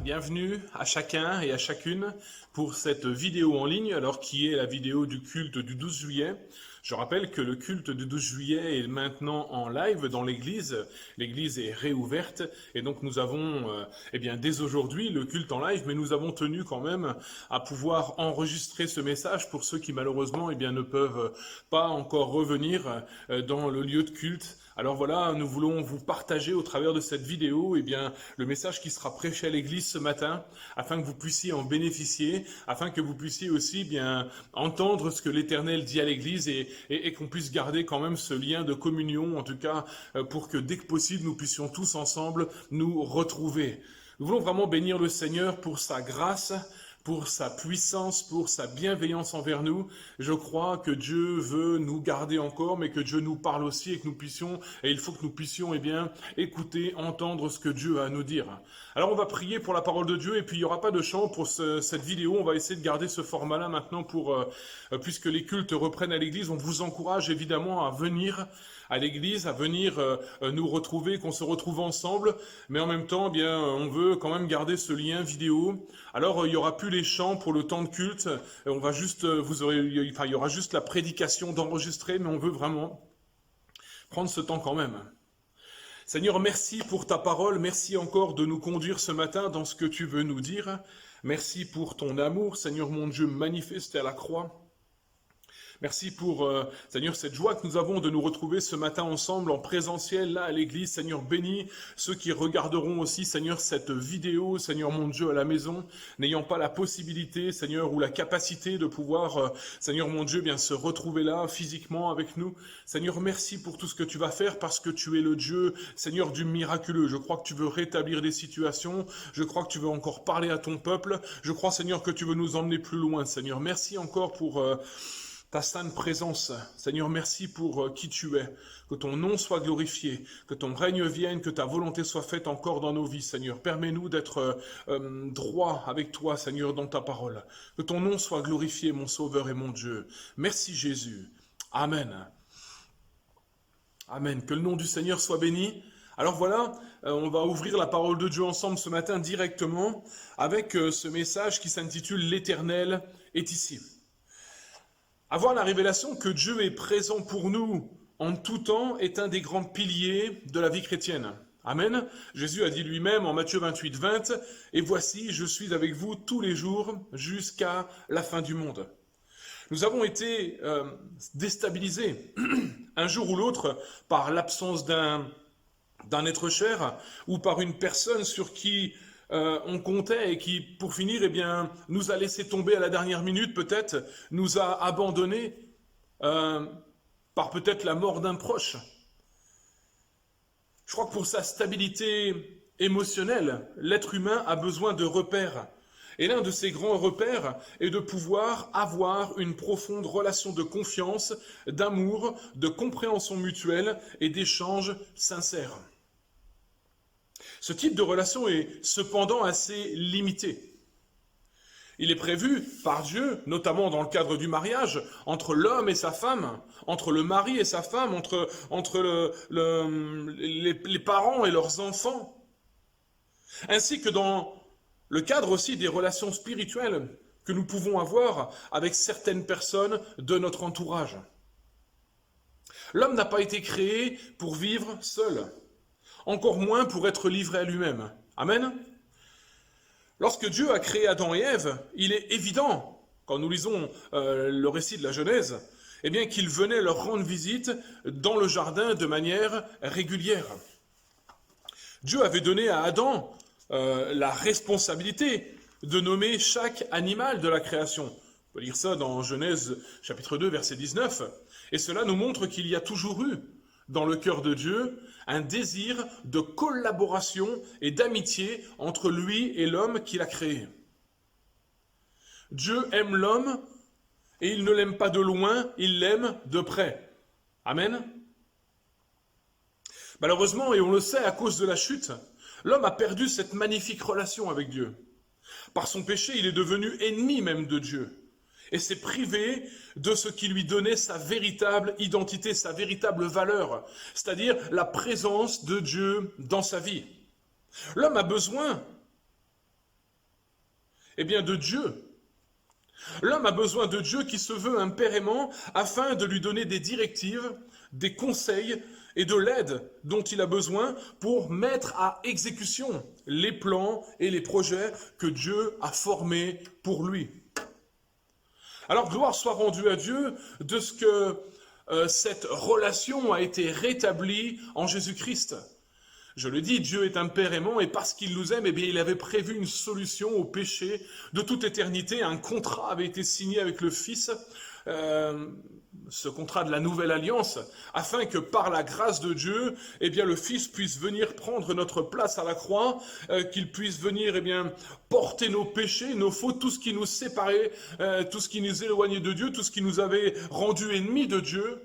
bienvenue à chacun et à chacune pour cette vidéo en ligne, alors qui est la vidéo du culte du 12 juillet. Je rappelle que le culte du 12 juillet est maintenant en live dans l'église. L'église est réouverte et donc nous avons dès aujourd'hui le culte en live, mais nous avons tenu quand même à pouvoir enregistrer ce message pour ceux qui malheureusement ne peuvent pas encore revenir dans le lieu de culte. Alors voilà, nous voulons vous partager au travers de cette vidéo le message qui sera prêché à l'église ce matin, afin que vous puissiez en bénéficier, afin que vous puissiez aussi entendre ce que l'Éternel dit à l'église et qu'on puisse garder quand même ce lien de communion, en tout cas pour que dès que possible nous puissions tous ensemble nous retrouver. Nous voulons vraiment bénir le Seigneur pour sa grâce, pour sa puissance, pour sa bienveillance envers nous. Je crois que Dieu veut nous garder encore, mais que Dieu nous parle aussi et que nous puissions, et il faut que nous puissions écouter, entendre ce que Dieu a à nous dire. Alors on va prier pour la parole de Dieu et puis il n'y aura pas de chant pour cette vidéo. On va essayer de garder ce format-là maintenant puisque les cultes reprennent à l'église. On vous encourage évidemment à venir à l'église, à venir nous retrouver, qu'on se retrouve ensemble, mais en même temps, on veut quand même garder ce lien vidéo. Alors, il n'y aura plus les chants pour le temps de culte, on va juste, il y aura juste la prédication d'enregistrer, mais on veut vraiment prendre ce temps quand même. Seigneur, merci pour ta parole, merci encore de nous conduire ce matin dans ce que tu veux nous dire. Merci pour ton amour, Seigneur mon Dieu, manifesté à la croix. Merci pour, Seigneur, cette joie que nous avons de nous retrouver ce matin ensemble en présentiel, là, à l'église. Seigneur, bénis ceux qui regarderont aussi, Seigneur, cette vidéo, Seigneur, mon Dieu, à la maison, n'ayant pas la possibilité, Seigneur, ou la capacité de pouvoir, Seigneur, mon Dieu, se retrouver là, physiquement, avec nous. Seigneur, merci pour tout ce que tu vas faire, parce que tu es le Dieu, Seigneur, du miraculeux. Je crois que tu veux rétablir des situations. Je crois que tu veux encore parler à ton peuple. Je crois, Seigneur, que tu veux nous emmener plus loin, Seigneur. Merci encore pour ta sainte présence. Seigneur, merci pour qui tu es. Que ton nom soit glorifié, que ton règne vienne, que ta volonté soit faite encore dans nos vies, Seigneur. Permets-nous d'être droits avec toi, Seigneur, dans ta parole. Que ton nom soit glorifié, mon Sauveur et mon Dieu. Merci Jésus. Amen. Amen. Que le nom du Seigneur soit béni. Alors voilà, on va ouvrir la parole de Dieu ensemble ce matin directement avec ce message qui s'intitule « L'Éternel est ici ». Avoir la révélation que Dieu est présent pour nous en tout temps est un des grands piliers de la vie chrétienne. Amen. Jésus a dit lui-même en Matthieu 28, 20, « Et voici, je suis avec vous tous les jours jusqu'à la fin du monde. » Nous avons été déstabilisés un jour ou l'autre par l'absence d'un être cher ou par une personne sur qui on comptait et qui, pour finir, nous a laissé tomber à la dernière minute, peut-être, nous a abandonnés par peut-être la mort d'un proche. Je crois que pour sa stabilité émotionnelle, l'être humain a besoin de repères. Et l'un de ces grands repères est de pouvoir avoir une profonde relation de confiance, d'amour, de compréhension mutuelle et d'échanges sincères. Ce type de relation est cependant assez limité. Il est prévu par Dieu, notamment dans le cadre du mariage, entre l'homme et sa femme, entre le mari et sa femme, entre les parents et leurs enfants, ainsi que dans le cadre aussi des relations spirituelles que nous pouvons avoir avec certaines personnes de notre entourage. L'homme n'a pas été créé pour vivre seul, encore moins pour être livré à lui-même. Amen. Lorsque Dieu a créé Adam et Ève, il est évident, quand nous lisons le récit de la Genèse, qu'il venait leur rendre visite dans le jardin de manière régulière. Dieu avait donné à Adam la responsabilité de nommer chaque animal de la création. On peut lire ça dans Genèse chapitre 2, verset 19. Et cela nous montre qu'il y a toujours eu, dans le cœur de Dieu, un désir de collaboration et d'amitié entre lui et l'homme qu'il a créé. Dieu aime l'homme et il ne l'aime pas de loin, il l'aime de près. Amen. Malheureusement, et on le sait à cause de la chute, l'homme a perdu cette magnifique relation avec Dieu. Par son péché, il est devenu ennemi même de Dieu. Et s'est privé de ce qui lui donnait sa véritable identité, sa véritable valeur, c'est-à-dire la présence de Dieu dans sa vie. L'homme a besoin Eh bien de Dieu. L'homme a besoin de Dieu qui se veut un père aimant afin de lui donner des directives, des conseils et de l'aide dont il a besoin pour mettre à exécution les plans et les projets que Dieu a formés pour lui. Alors gloire soit rendue à Dieu de ce que cette relation a été rétablie en Jésus-Christ. Je le dis, Dieu est un Père aimant et parce qu'il nous aime, eh bien, il avait prévu une solution au péché de toute éternité. Un contrat avait été signé avec le Fils, ce contrat de la nouvelle alliance, afin que par la grâce de Dieu, eh bien, le Fils puisse venir prendre notre place à la croix, qu'il puisse venir, eh bien, porter nos péchés, nos fautes, tout ce qui nous séparait, tout ce qui nous éloignait de Dieu, tout ce qui nous avait rendus ennemis de Dieu.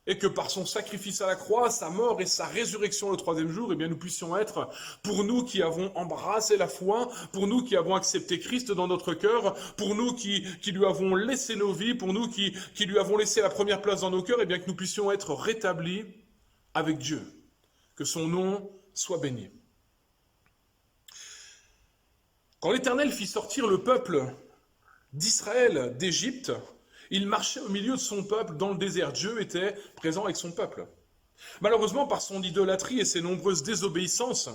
Et que par son sacrifice à la croix, sa mort et sa résurrection le troisième jour, eh bien, nous puissions être, pour nous qui avons embrassé la foi, pour nous qui avons accepté Christ dans notre cœur, pour nous qui lui avons laissé nos vies, pour nous qui lui avons laissé la première place dans nos cœurs, eh bien, que nous puissions être rétablis avec Dieu. Que son nom soit béni. Quand l'Éternel fit sortir le peuple d'Israël d'Égypte, il marchait au milieu de son peuple dans le désert. Dieu était présent avec son peuple. Malheureusement, par son idolâtrie et ses nombreuses désobéissances,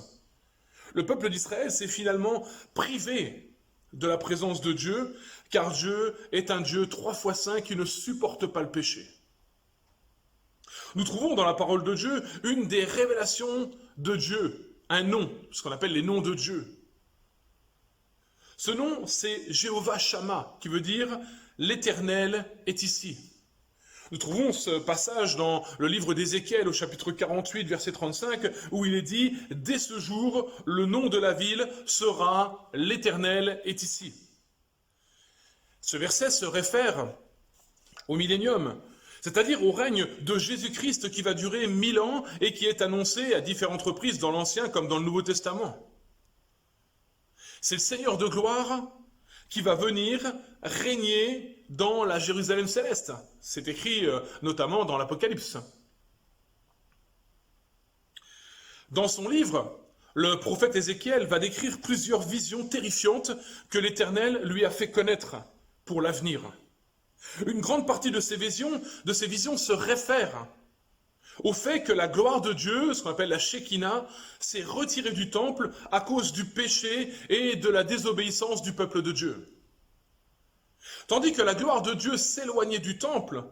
le peuple d'Israël s'est finalement privé de la présence de Dieu, car Dieu est un Dieu 3 fois saint qui ne supporte pas le péché. Nous trouvons dans la parole de Dieu une des révélations de Dieu, un nom, ce qu'on appelle les noms de Dieu. Ce nom, c'est Jéhovah Shammah, qui veut dire « l'Éternel est ici ». Nous trouvons ce passage dans le livre d'Ézéchiel au chapitre 48, verset 35, où il est dit « Dès ce jour, le nom de la ville sera « l'Éternel est ici ». Ce verset se réfère au millénium, c'est-à-dire au règne de Jésus-Christ qui va durer 1000 ans et qui est annoncé à différentes reprises dans l'Ancien comme dans le Nouveau Testament. C'est le Seigneur de gloire qui va venir régner dans la Jérusalem céleste. C'est écrit notamment dans l'Apocalypse. Dans son livre, le prophète Ézéchiel va décrire plusieurs visions terrifiantes que l'Éternel lui a fait connaître pour l'avenir. Une grande partie de ces visions se réfère au fait que la gloire de Dieu, ce qu'on appelle la Shekinah, s'est retirée du temple à cause du péché et de la désobéissance du peuple de Dieu. Tandis que la gloire de Dieu s'éloignait du temple,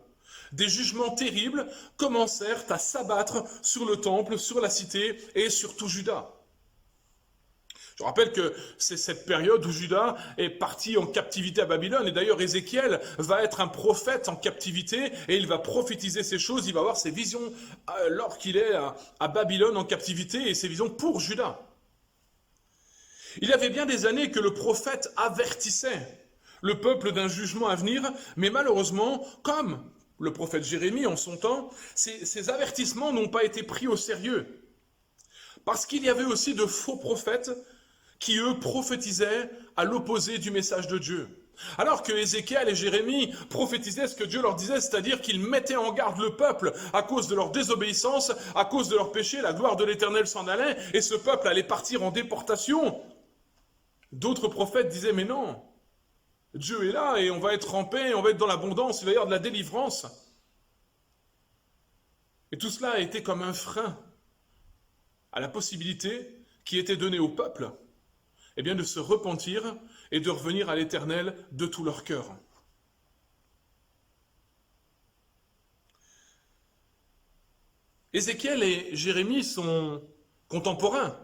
des jugements terribles commencèrent à s'abattre sur le temple, sur la cité et sur tout Juda. Je rappelle que c'est cette période où Juda est parti en captivité à Babylone. Et d'ailleurs, Ézéchiel va être un prophète en captivité et il va prophétiser ces choses. Il va avoir ses visions lorsqu'il est à Babylone en captivité et ses visions pour Juda. Il y avait bien des années que le prophète avertissait le peuple d'un jugement à venir, mais malheureusement, comme le prophète Jérémie en son temps, ces avertissements n'ont pas été pris au sérieux. Parce qu'il y avait aussi de faux prophètes qui, eux, prophétisaient à l'opposé du message de Dieu. Alors que Ézéchiel et Jérémie prophétisaient ce que Dieu leur disait, c'est-à-dire qu'ils mettaient en garde le peuple à cause de leur désobéissance, à cause de leur péché, la gloire de l'Éternel s'en allait, et ce peuple allait partir en déportation. D'autres prophètes disaient, mais non, Dieu est là et on va être en paix, on va être dans l'abondance, il va y avoir de la délivrance. Et tout cela a été comme un frein à la possibilité qui était donnée au peuple, eh bien de se repentir et de revenir à l'Éternel de tout leur cœur. Ézéchiel et Jérémie sont contemporains.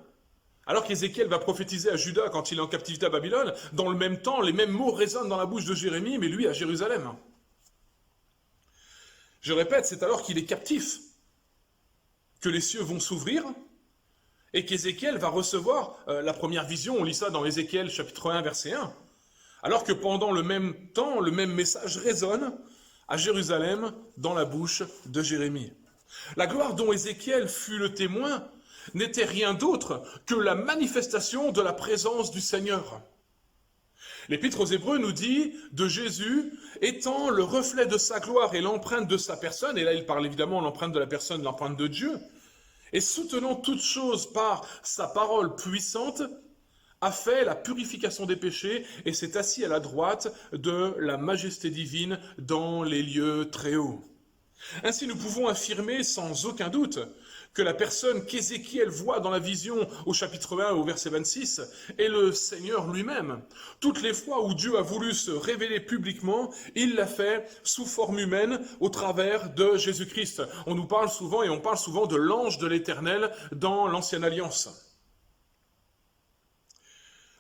Alors qu'Ézéchiel va prophétiser à Juda quand il est en captivité à Babylone, dans le même temps, les mêmes mots résonnent dans la bouche de Jérémie, mais lui à Jérusalem. Je répète, c'est alors qu'il est captif que les cieux vont s'ouvrir et qu'Ézéchiel va recevoir la première vision. On lit ça dans Ézéchiel chapitre 1, verset 1. Alors que pendant le même temps, le même message résonne à Jérusalem dans la bouche de Jérémie. La gloire dont Ézéchiel fut le témoin n'était rien d'autre que la manifestation de la présence du Seigneur. L'Épître aux Hébreux nous dit de Jésus étant le reflet de sa gloire et l'empreinte de sa personne, et là il parle évidemment de l'empreinte de la personne, l'empreinte de Dieu, et soutenant toutes choses par sa parole puissante, a fait la purification des péchés et s'est assis à la droite de la majesté divine dans les lieux très hauts. Ainsi, nous pouvons affirmer sans aucun doute que la personne qu'Ézéchiel voit dans la vision au chapitre 1 au verset 26 est le Seigneur lui-même. Toutes les fois où Dieu a voulu se révéler publiquement, il l'a fait sous forme humaine au travers de Jésus-Christ. On nous parle souvent et on parle souvent de l'ange de l'Éternel dans l'Ancienne Alliance.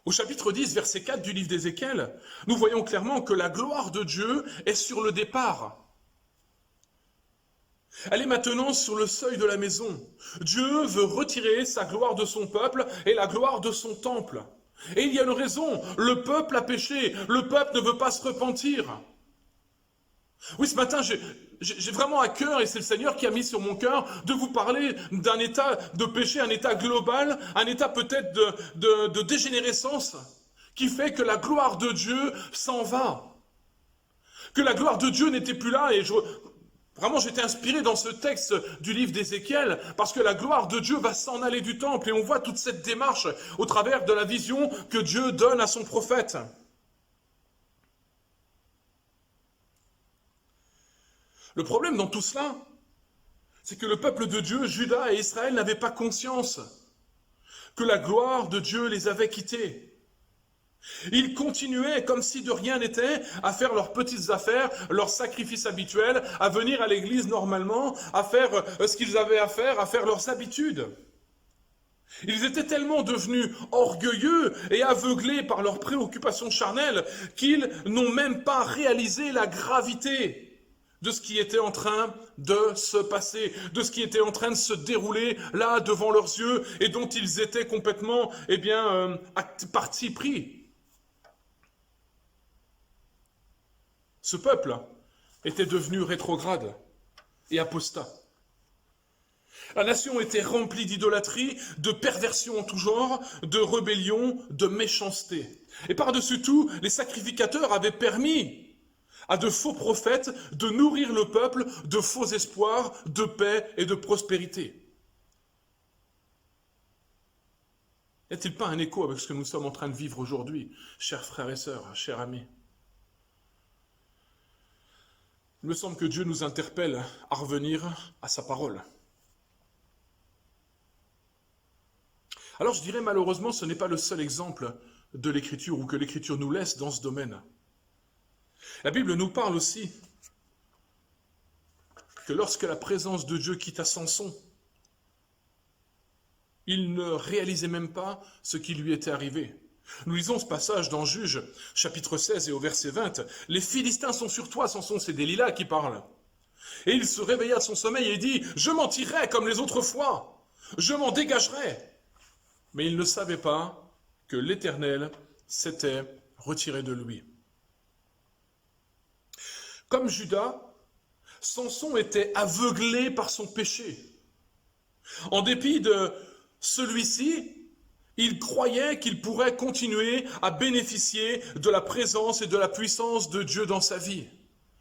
Au chapitre 10, verset 4 du livre d'Ézéchiel, nous voyons clairement que la gloire de Dieu est sur le départ. Elle est maintenant sur le seuil de la maison. Dieu veut retirer sa gloire de son peuple et la gloire de son temple. Et il y a une raison, le peuple a péché, le peuple ne veut pas se repentir. Oui, ce matin, j'ai vraiment à cœur, et c'est le Seigneur qui a mis sur mon cœur, de vous parler d'un état de péché, un état global, un état peut-être de dégénérescence, qui fait que la gloire de Dieu s'en va. Que la gloire de Dieu n'était plus là, et vraiment j'étais inspiré dans ce texte du livre d'Ézéchiel, parce que la gloire de Dieu va s'en aller du temple, et on voit toute cette démarche au travers de la vision que Dieu donne à son prophète. Le problème dans tout cela, c'est que le peuple de Dieu, Juda et Israël, n'avaient pas conscience que la gloire de Dieu les avait quittés. Ils continuaient, comme si de rien n'était, à faire leurs petites affaires, leurs sacrifices habituels, à venir à l'église normalement, à faire ce qu'ils avaient à faire leurs habitudes. Ils étaient tellement devenus orgueilleux et aveuglés par leurs préoccupations charnelles qu'ils n'ont même pas réalisé la gravité de ce qui était en train de se passer, de ce qui était en train de se dérouler là devant leurs yeux et dont ils étaient complètement, partis pris. Ce peuple était devenu rétrograde et apostat. La nation était remplie d'idolâtrie, de perversion en tout genre, de rébellion, de méchanceté. Et par-dessus tout, les sacrificateurs avaient permis à de faux prophètes de nourrir le peuple de faux espoirs, de paix et de prospérité. Y a-t-il pas un écho avec ce que nous sommes en train de vivre aujourd'hui, chers frères et sœurs, chers amis? Il me semble que Dieu nous interpelle à revenir à sa parole. Alors je dirais malheureusement, ce n'est pas le seul exemple de l'Écriture ou que l'Écriture nous laisse dans ce domaine. La Bible nous parle aussi que lorsque la présence de Dieu quitta Samson, il ne réalisait même pas ce qui lui était arrivé. Nous lisons ce passage dans Juges, chapitre 16 et au verset 20. « Les Philistins sont sur toi, Samson, c'est Delilah qui parle. Et il se réveilla de son sommeil et dit, « Je m'en tirerai comme les autres fois, je m'en dégagerai. » Mais il ne savait pas que l'Éternel s'était retiré de lui. Comme Judas, Samson était aveuglé par son péché. En dépit de celui-ci, il croyait qu'il pourrait continuer à bénéficier de la présence et de la puissance de Dieu dans sa vie.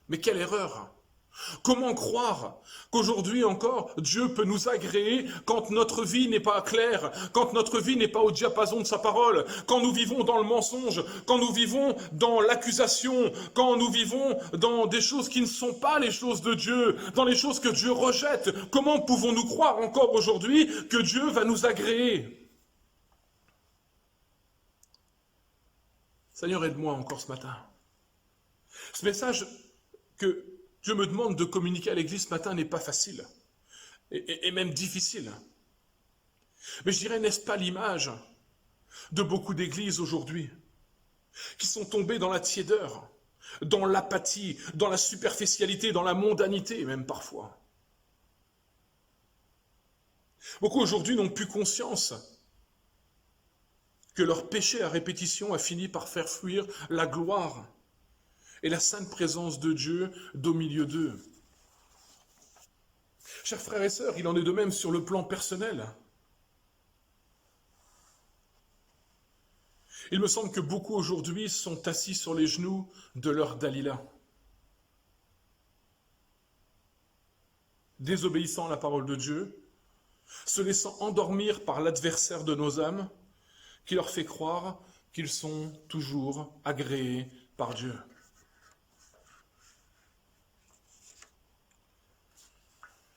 Mais quelle erreur! Comment croire qu'aujourd'hui encore, Dieu peut nous agréer quand notre vie n'est pas claire, quand notre vie n'est pas au diapason de sa parole, quand nous vivons dans le mensonge, quand nous vivons dans l'accusation, quand nous vivons dans des choses qui ne sont pas les choses de Dieu, dans les choses que Dieu rejette? Comment pouvons-nous croire encore aujourd'hui que Dieu va nous agréer? Seigneur, aide-moi encore ce matin. Ce message que Dieu me demande de communiquer à l'Église ce matin n'est pas facile, et même difficile. Mais je dirais, n'est-ce pas l'image de beaucoup d'églises aujourd'hui qui sont tombées dans la tiédeur, dans l'apathie, dans la superficialité, dans la mondanité même parfois. Beaucoup aujourd'hui n'ont plus conscience que leur péché à répétition a fini par faire fuir la gloire et la sainte présence de Dieu au milieu d'eux. Chers frères et sœurs, il en est de même sur le plan personnel. Il me semble que beaucoup aujourd'hui sont assis sur les genoux de leur Dalila, désobéissant à la parole de Dieu, se laissant endormir par l'adversaire de nos âmes, qui leur fait croire qu'ils sont toujours agréés par Dieu.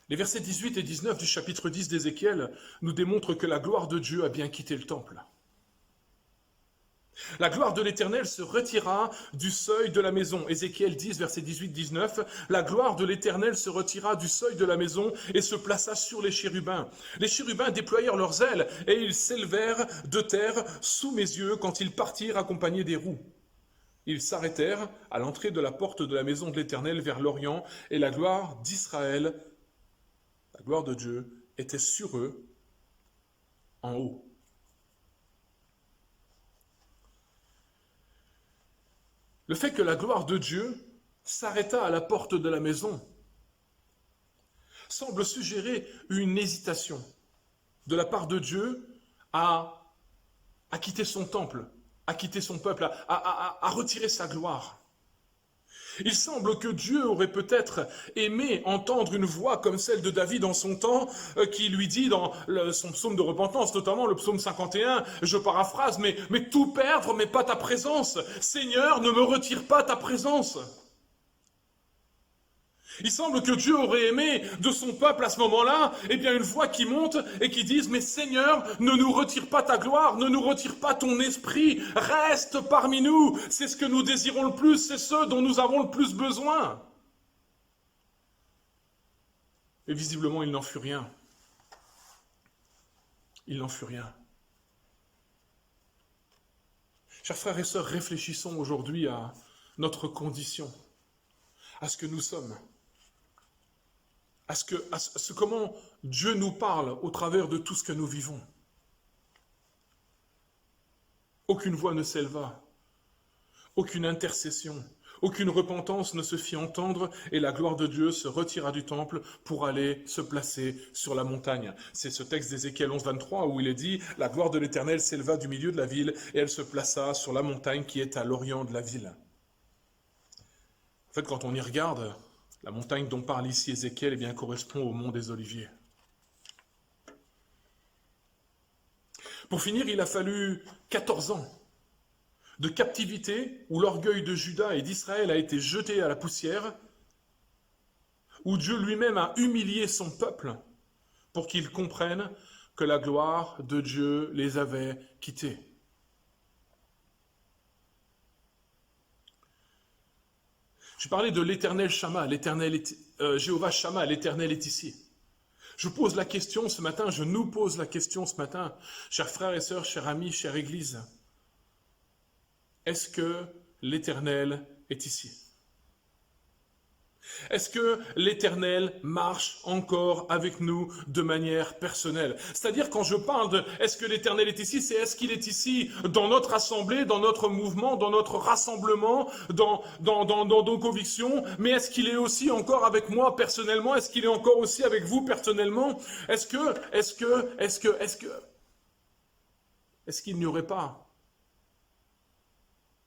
Les versets 18 et 19 du chapitre 10 d'Ézéchiel nous démontrent que la gloire de Dieu a bien quitté le temple. La gloire de l'Éternel se retira du seuil de la maison. Ézéchiel 10, versets 18-19. La gloire de l'Éternel se retira du seuil de la maison et se plaça sur les chérubins. Les chérubins déployèrent leurs ailes et ils s'élevèrent de terre sous mes yeux quand ils partirent accompagnés des roues. Ils s'arrêtèrent à l'entrée de la porte de la maison de l'Éternel vers l'Orient et la gloire d'Israël, la gloire de Dieu, était sur eux en haut. Le fait que la gloire de Dieu s'arrêta à la porte de la maison semble suggérer une hésitation de la part de Dieu à quitter son temple, à quitter son peuple, à retirer sa gloire. Il semble que Dieu aurait peut-être aimé entendre une voix comme celle de David en son temps, qui lui dit dans son psaume de repentance, notamment le psaume 51, je paraphrase, mais tout perdre, mais pas ta présence. Seigneur, ne me retire pas ta présence. Il semble que Dieu aurait aimé de son peuple à ce moment-là, une voix qui monte et qui dise, mais Seigneur, ne nous retire pas ta gloire, ne nous retire pas ton esprit, reste parmi nous, c'est ce que nous désirons le plus, c'est ce dont nous avons le plus besoin. Et visiblement, il n'en fut rien. Il n'en fut rien. Chers frères et sœurs, réfléchissons aujourd'hui à notre condition, à ce que nous sommes. Comment Dieu nous parle au travers de tout ce que nous vivons. Aucune voix ne s'éleva, aucune intercession, aucune repentance ne se fit entendre, et la gloire de Dieu se retira du temple pour aller se placer sur la montagne. C'est ce texte d'Ézéchiel 11, 23 où il est dit « La gloire de l'Éternel s'éleva du milieu de la ville, et elle se plaça sur la montagne qui est à l'orient de la ville. » En fait, quand on y regarde, la montagne dont parle ici Ézéchiel correspond au mont des Oliviers. Pour finir, il a fallu 14 ans de captivité où l'orgueil de Juda et d'Israël a été jeté à la poussière, où Dieu lui-même a humilié son peuple pour qu'ils comprennent que la gloire de Dieu les avait quittés. Je parlais de l'Éternel Shama, Jéhovah Shama, l'Éternel est ici. Je pose la question ce matin, je nous pose la question ce matin, chers frères et sœurs, chers amis, chère Église, est-ce que l'Éternel est ici? Est-ce que l'Éternel marche encore avec nous de manière personnelle? C'est-à-dire quand je parle de est-ce que l'Éternel est ici, c'est est-ce qu'il est ici dans notre assemblée, dans notre mouvement, dans notre rassemblement, dans nos convictions, mais est-ce qu'il est aussi encore avec moi personnellement? Est-ce qu'il est encore aussi avec vous personnellement? Est-ce qu'il n'y aurait pas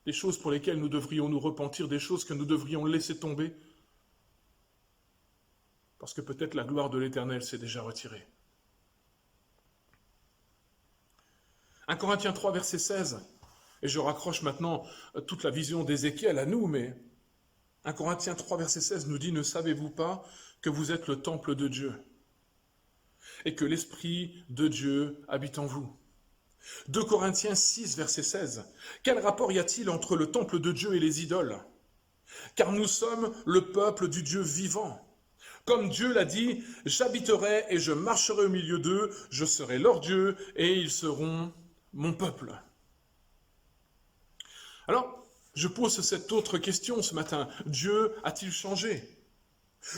des choses pour lesquelles nous devrions nous repentir, des choses que nous devrions laisser tomber? Parce que peut-être la gloire de l'Éternel s'est déjà retirée. 1 Corinthiens 3, verset 16, et je raccroche maintenant toute la vision d'Ézéchiel à nous, mais 1 Corinthiens 3, verset 16 nous dit « Ne savez-vous pas que vous êtes le temple de Dieu et que l'Esprit de Dieu habite en vous ?» 2 Corinthiens 6, verset 16. Quel rapport y a-t-il entre le temple de Dieu et les idoles? Car nous sommes le peuple du Dieu vivant. Comme Dieu l'a dit, j'habiterai et je marcherai au milieu d'eux, je serai leur Dieu et ils seront mon peuple. Alors, je pose cette autre question ce matin. Dieu a-t-il changé?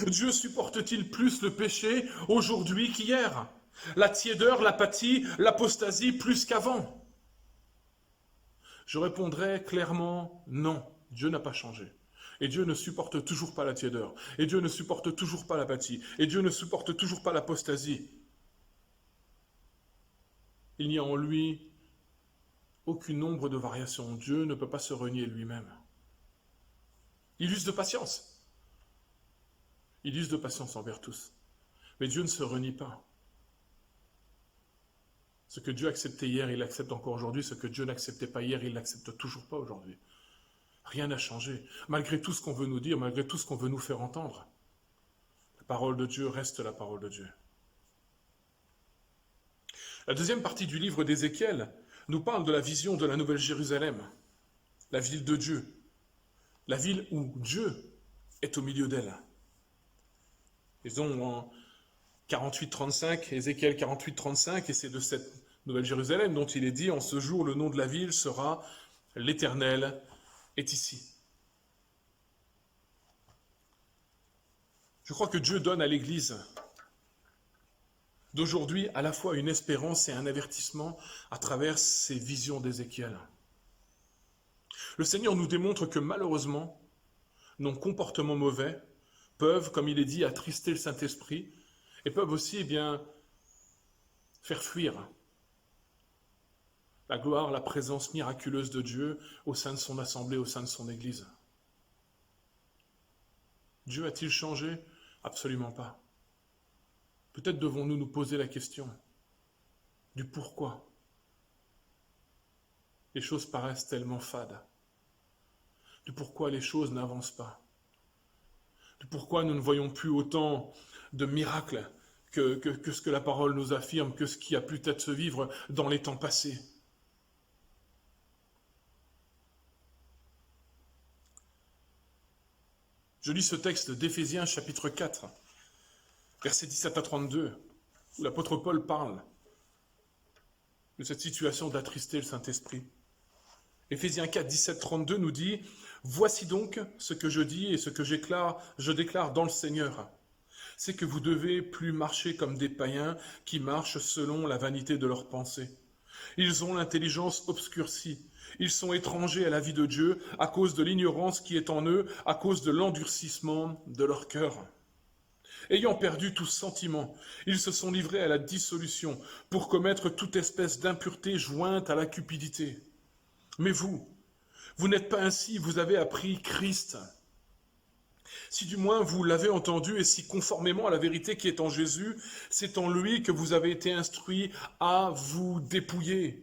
Dieu supporte-t-il plus le péché aujourd'hui qu'hier? La tiédeur, l'apathie, l'apostasie plus qu'avant? Je répondrai clairement non, Dieu n'a pas changé. Et Dieu ne supporte toujours pas la tiédeur. Et Dieu ne supporte toujours pas l'apathie. Et Dieu ne supporte toujours pas l'apostasie. Il n'y a en lui aucune ombre de variation. Dieu ne peut pas se renier lui-même. Il use de patience. Il use de patience envers tous. Mais Dieu ne se renie pas. Ce que Dieu acceptait hier, il l'accepte encore aujourd'hui. Ce que Dieu n'acceptait pas hier, il ne l'accepte toujours pas aujourd'hui. Rien n'a changé. Malgré tout ce qu'on veut nous dire, malgré tout ce qu'on veut nous faire entendre, la parole de Dieu reste la parole de Dieu. La deuxième partie du livre d'Ézéchiel nous parle de la vision de la Nouvelle Jérusalem, la ville de Dieu, la ville où Dieu est au milieu d'elle. Et donc en 48-35, Ézéchiel 48-35, et c'est de cette Nouvelle Jérusalem dont il est dit, en ce jour, le nom de la ville sera l'Éternel est ici. Je crois que Dieu donne à l'Église d'aujourd'hui à la fois une espérance et un avertissement à travers ces visions d'Ézéchiel. Le Seigneur nous démontre que malheureusement, nos comportements mauvais peuvent, comme il est dit, attrister le Saint-Esprit et peuvent aussi faire fuir la gloire, la présence miraculeuse de Dieu au sein de son assemblée, au sein de son Église. Dieu a-t-il changé? Absolument pas. Peut-être devons-nous nous poser la question du pourquoi. Les choses paraissent tellement fades. Du pourquoi les choses n'avancent pas. Du pourquoi nous ne voyons plus autant de miracles que ce que la parole nous affirme, que ce qui a pu être se vivre dans les temps passés. Je lis ce texte d'Éphésiens chapitre 4, versets 17 à 32, où l'apôtre Paul parle de cette situation d'attrister le Saint-Esprit. Éphésiens 4, 17, 32 nous dit « Voici donc ce que je dis et ce que je déclare dans le Seigneur. C'est que vous devez plus marcher comme des païens qui marchent selon la vanité de leurs pensées. Ils ont l'intelligence obscurcie. Ils sont étrangers à la vie de Dieu à cause de l'ignorance qui est en eux, à cause de l'endurcissement de leur cœur. Ayant perdu tout sentiment, ils se sont livrés à la dissolution pour commettre toute espèce d'impureté jointe à la cupidité. Mais vous n'êtes pas ainsi, vous avez appris Christ. Si du moins vous l'avez entendu et si conformément à la vérité qui est en Jésus, c'est en lui que vous avez été instruits à vous dépouiller.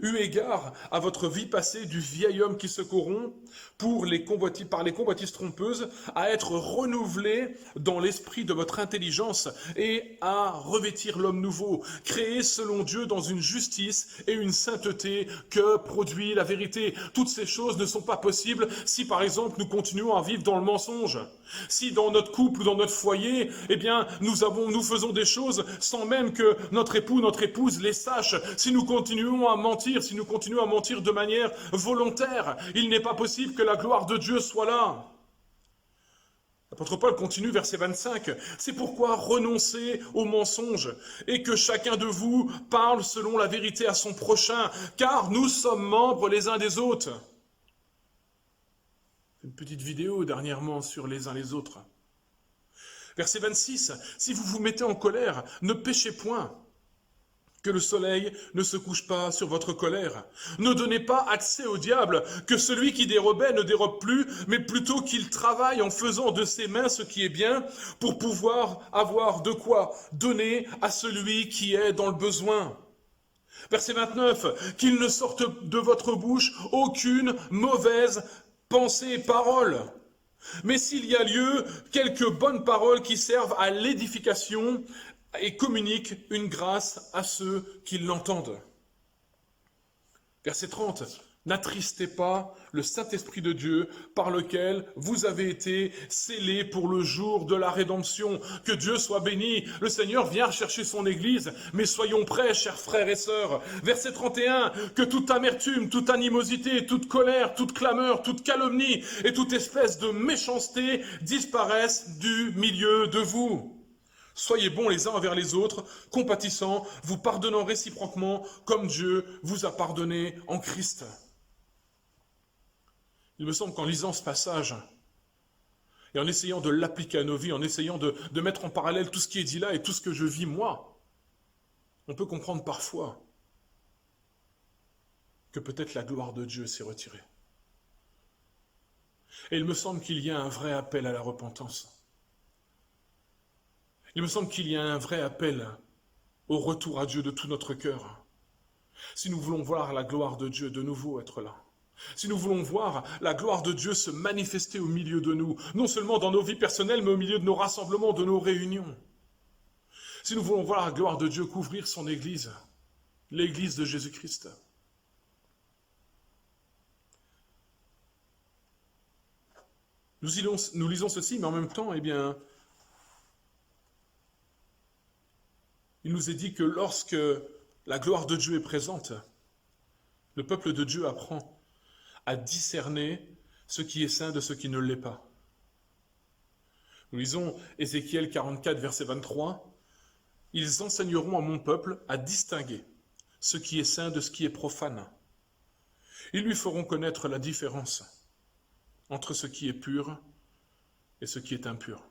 Eu égard à votre vie passée du vieil homme qui se corrompt par les convoitises trompeuses, à être renouvelé dans l'esprit de votre intelligence et à revêtir l'homme nouveau, créé selon Dieu dans une justice et une sainteté que produit la vérité. Toutes ces choses ne sont pas possibles si par exemple nous continuons à vivre dans le mensonge. Si dans notre couple ou dans notre foyer, nous faisons des choses sans même que notre époux, notre épouse les sache, si nous continuons à mentir de manière volontaire, il n'est pas possible que la gloire de Dieu soit là. L'apôtre Paul continue, verset 25, « C'est pourquoi renoncez au mensonge et que chacun de vous parle selon la vérité à son prochain, car nous sommes membres les uns des autres. » Une petite vidéo dernièrement sur les uns les autres. Verset 26, « Si vous vous mettez en colère, ne péchez point. Que le soleil ne se couche pas sur votre colère. Ne donnez pas accès au diable, que celui qui dérobait ne dérobe plus, mais plutôt qu'il travaille en faisant de ses mains ce qui est bien, pour pouvoir avoir de quoi donner à celui qui est dans le besoin. » Verset 29, « Qu'il ne sorte de votre bouche aucune mauvaise pensée et parole. Mais s'il y a lieu, quelques bonnes paroles qui servent à l'édification, et communique une grâce à ceux qui l'entendent. » Verset 30. « N'attristez pas le Saint-Esprit de Dieu par lequel vous avez été scellés pour le jour de la rédemption. » Que Dieu soit béni. Le Seigneur vient chercher son Église, mais soyons prêts, chers frères et sœurs. Verset 31. « Que toute amertume, toute animosité, toute colère, toute clameur, toute calomnie et toute espèce de méchanceté disparaissent du milieu de vous. Soyez bons les uns envers les autres, compatissants, vous pardonnant réciproquement, comme Dieu vous a pardonné en Christ. » Il me semble qu'en lisant ce passage, et en essayant de l'appliquer à nos vies, en essayant de mettre en parallèle tout ce qui est dit là et tout ce que je vis moi, on peut comprendre parfois que peut-être la gloire de Dieu s'est retirée. Et il me semble qu'il y a un vrai appel à la repentance. Il me semble qu'il y a un vrai appel au retour à Dieu de tout notre cœur. Si nous voulons voir la gloire de Dieu de nouveau être là, si nous voulons voir la gloire de Dieu se manifester au milieu de nous, non seulement dans nos vies personnelles, mais au milieu de nos rassemblements, de nos réunions, si nous voulons voir la gloire de Dieu couvrir son Église, l'Église de Jésus-Christ, nous lisons ceci, mais en même temps, eh bien, il nous est dit que lorsque la gloire de Dieu est présente, le peuple de Dieu apprend à discerner ce qui est saint de ce qui ne l'est pas. Nous lisons Ézéchiel 44, verset 23. « Ils enseigneront à mon peuple à distinguer ce qui est saint de ce qui est profane. Ils lui feront connaître la différence entre ce qui est pur et ce qui est impur. »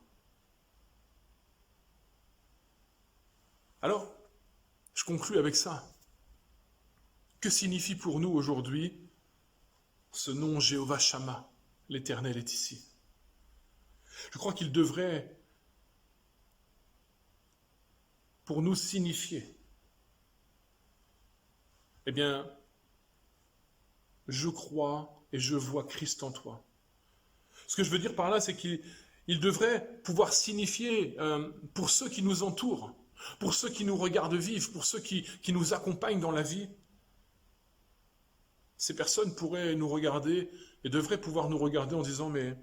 Alors, je conclus avec ça. Que signifie pour nous aujourd'hui ce nom Jéhovah Shammah, l'Éternel est ici? Je crois qu'il devrait pour nous signifier, eh bien, je crois et je vois Christ en toi. Ce que je veux dire par là, c'est qu'il devrait pouvoir signifier pour ceux qui nous entourent, pour ceux qui nous regardent vivre, pour ceux qui nous accompagnent dans la vie. Ces personnes pourraient nous regarder et devraient pouvoir nous regarder en disant « Mais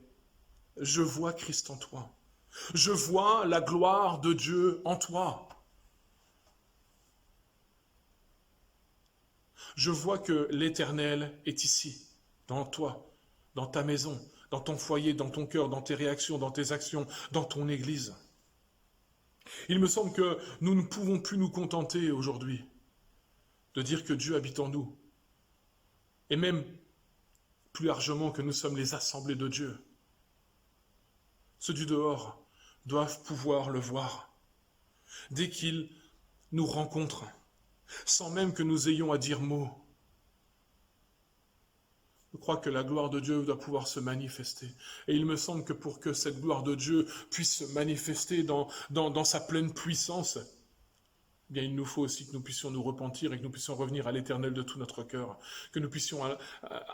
je vois Christ en toi. Je vois la gloire de Dieu en toi. Je vois que l'Éternel est ici, dans toi, dans ta maison, dans ton foyer, dans ton cœur, dans tes réactions, dans tes actions, dans ton Église. » Il me semble que nous ne pouvons plus nous contenter aujourd'hui de dire que Dieu habite en nous. Et même plus largement que nous sommes les assemblées de Dieu. Ceux du dehors doivent pouvoir le voir dès qu'ils nous rencontrent, sans même que nous ayons à dire mot. Je crois que la gloire de Dieu doit pouvoir se manifester. Et il me semble que pour que cette gloire de Dieu puisse se manifester dans sa pleine puissance, eh bien, il nous faut aussi que nous puissions nous repentir et que nous puissions revenir à l'Éternel de tout notre cœur, que nous puissions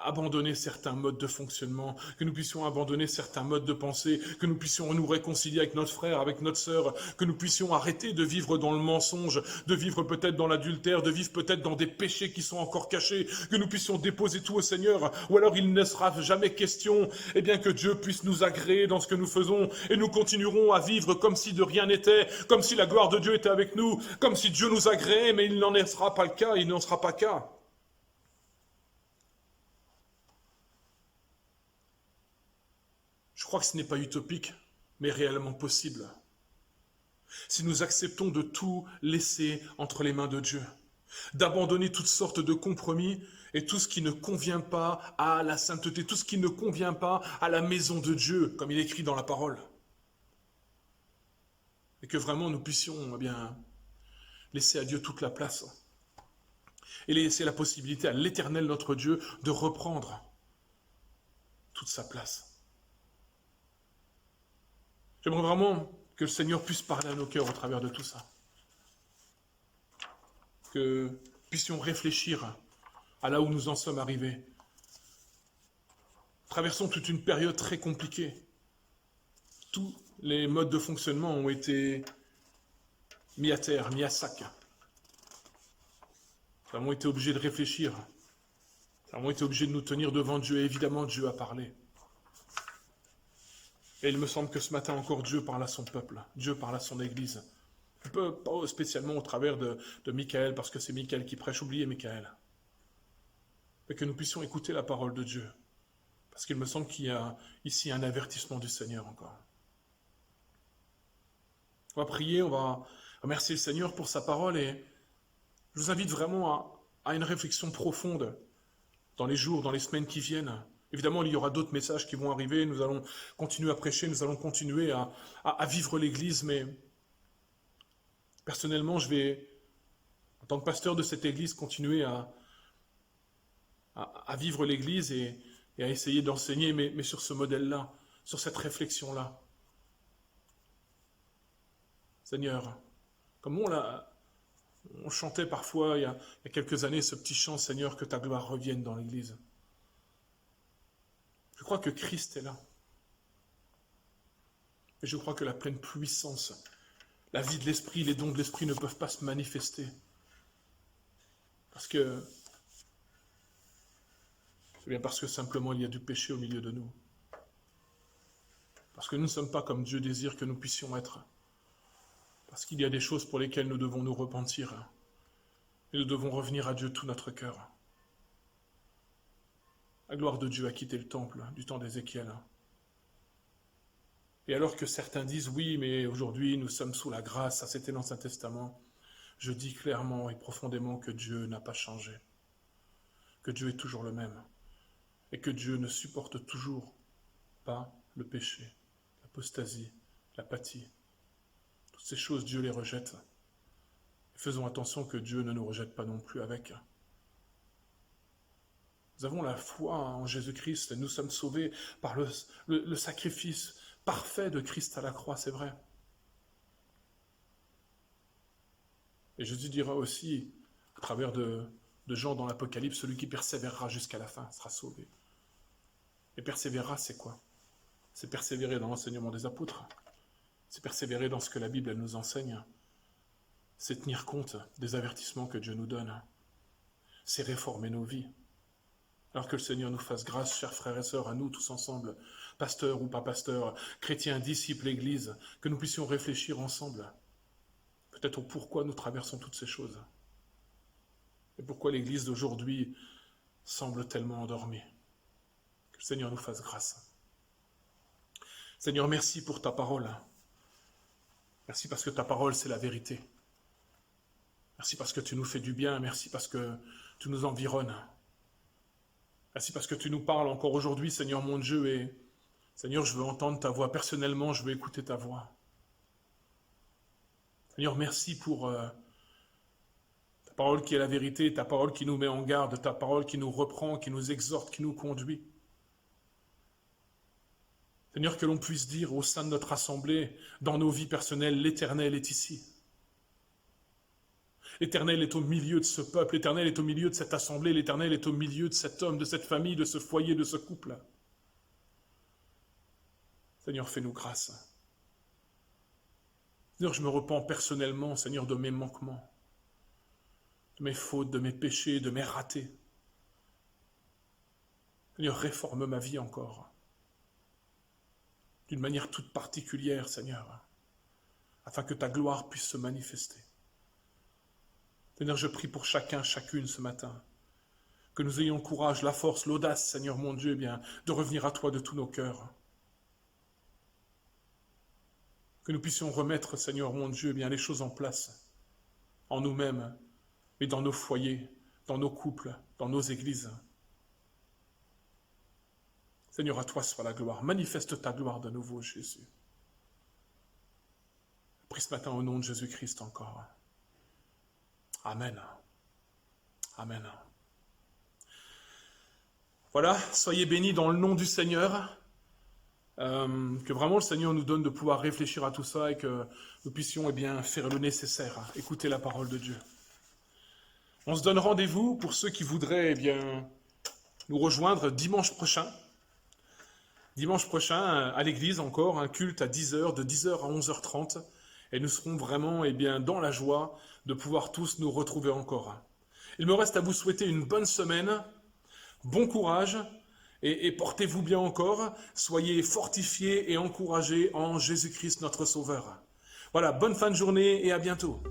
abandonner certains modes de fonctionnement, que nous puissions abandonner certains modes de pensée, que nous puissions nous réconcilier avec notre frère, avec notre sœur, que nous puissions arrêter de vivre dans le mensonge, de vivre peut-être dans l'adultère, de vivre peut-être dans des péchés qui sont encore cachés, que nous puissions déposer tout au Seigneur, ou alors il ne sera jamais question, eh bien, que Dieu puisse nous agréer dans ce que nous faisons, et nous continuerons à vivre comme si de rien n'était, comme si la gloire de Dieu était avec nous, comme si Dieu nous agréait, mais il n'en sera pas le cas, il n'en sera pas cas. Je crois que ce n'est pas utopique, mais réellement possible. Si nous acceptons de tout laisser entre les mains de Dieu, d'abandonner toutes sortes de compromis et tout ce qui ne convient pas à la sainteté, tout ce qui ne convient pas à la maison de Dieu, comme il est écrit dans la parole. Et que vraiment nous puissions, eh bien, laisser à Dieu toute la place et laisser la possibilité à l'Éternel notre Dieu de reprendre toute sa place. J'aimerais vraiment que le Seigneur puisse parler à nos cœurs au travers de tout ça. Que nous puissions réfléchir à là où nous en sommes arrivés. Traversons toute une période très compliquée. Tous les modes de fonctionnement ont été mis à terre, mis à sac. Nous avons été obligés de réfléchir. Nous avons été obligés de nous tenir devant Dieu. Et évidemment, Dieu a parlé. Et il me semble que ce matin encore, Dieu parle à son peuple. Dieu parle à son Église. Pas spécialement au travers de Michaël, parce que c'est Michaël qui prêche. Oubliez Michaël. Mais que nous puissions écouter la parole de Dieu. Parce qu'il me semble qu'il y a ici un avertissement du Seigneur encore. On va prier, on va remercier le Seigneur pour sa parole et je vous invite vraiment à une réflexion profonde dans les jours, dans les semaines qui viennent. Évidemment, il y aura d'autres messages qui vont arriver, nous allons continuer à prêcher, nous allons continuer à vivre l'Église, mais personnellement, je vais, en tant que pasteur de cette Église, continuer à vivre l'Église et à essayer d'enseigner, mais sur ce modèle-là, sur cette réflexion-là. Seigneur, comme on l'a On chantait parfois, il y a quelques années, ce petit chant, Seigneur, que ta gloire revienne dans l'Église. Je crois que Christ est là. Et je crois que la pleine puissance, la vie de l'Esprit, les dons de l'Esprit ne peuvent pas se manifester. Parce que c'est bien parce que simplement il y a du péché au milieu de nous. Parce que nous ne sommes pas comme Dieu désire que nous puissions être. Parce qu'il y a des choses pour lesquelles nous devons nous repentir. Et nous devons revenir à Dieu tout notre cœur. La gloire de Dieu a quitté le temple du temps d'Ézéchiel. Et alors que certains disent, oui, mais aujourd'hui nous sommes sous la grâce, ça c'était l'Ancien Testament, je dis clairement et profondément que Dieu n'a pas changé. Que Dieu est toujours le même. Et que Dieu ne supporte toujours pas le péché, l'apostasie, l'apathie. Toutes ces choses, Dieu les rejette. Et faisons attention que Dieu ne nous rejette pas non plus avec. Nous avons la foi en Jésus-Christ et nous sommes sauvés par le sacrifice parfait de Christ à la croix, c'est vrai. Et Jésus dira aussi, à travers de Jean dans l'Apocalypse, celui qui persévérera jusqu'à la fin sera sauvé. Et persévérera, c'est quoi? C'est persévérer dans l'enseignement des apôtres. C'est persévérer dans ce que la Bible elle nous enseigne. C'est tenir compte des avertissements que Dieu nous donne. C'est réformer nos vies. Alors que le Seigneur nous fasse grâce, chers frères et sœurs, à nous tous ensemble, pasteurs ou pas pasteurs, chrétiens, disciples, Église, que nous puissions réfléchir ensemble, peut-être au pourquoi nous traversons toutes ces choses. Et pourquoi l'Église d'aujourd'hui semble tellement endormie. Que le Seigneur nous fasse grâce. Seigneur, merci pour ta parole. Merci parce que ta parole, c'est la vérité. Merci parce que tu nous fais du bien. Merci parce que tu nous environnes. Merci parce que tu nous parles encore aujourd'hui, Seigneur mon Dieu. Et Seigneur, je veux entendre ta voix. Personnellement, je veux écouter ta voix. Seigneur, merci pour ta parole qui est la vérité, ta parole qui nous met en garde, ta parole qui nous reprend, qui nous exhorte, qui nous conduit. Seigneur, que l'on puisse dire au sein de notre assemblée, dans nos vies personnelles, l'Éternel est ici. L'Éternel est au milieu de ce peuple, l'Éternel est au milieu de cette assemblée, l'Éternel est au milieu de cet homme, de cette famille, de ce foyer, de ce couple. Seigneur, fais-nous grâce. Seigneur, je me repens personnellement, Seigneur, de mes manquements, de mes fautes, de mes péchés, de mes ratés. Seigneur, réforme ma vie encore. D'une manière toute particulière, Seigneur, afin que ta gloire puisse se manifester. Seigneur, je prie pour chacun, chacune ce matin, que nous ayons le courage, la force, l'audace, Seigneur mon Dieu, bien, de revenir à toi de tous nos cœurs. Que nous puissions remettre, Seigneur mon Dieu, bien, les choses en place, en nous-mêmes, et dans nos foyers, dans nos couples, dans nos églises. Seigneur, à toi soit la gloire. Manifeste ta gloire de nouveau, Jésus. Prie ce matin au nom de Jésus-Christ encore. Amen. Amen. Voilà, soyez bénis dans le nom du Seigneur. Que vraiment le Seigneur nous donne de pouvoir réfléchir à tout ça et que nous puissions faire le nécessaire, écouter la parole de Dieu. On se donne rendez-vous pour ceux qui voudraient nous rejoindre dimanche prochain. Dimanche prochain, à l'église encore, un culte à 10h, de 10h à 11h30. Et nous serons vraiment dans la joie de pouvoir tous nous retrouver encore. Il me reste à vous souhaiter une bonne semaine, bon courage, et portez-vous bien encore. Soyez fortifiés et encouragés en Jésus-Christ notre Sauveur. Voilà, bonne fin de journée et à bientôt.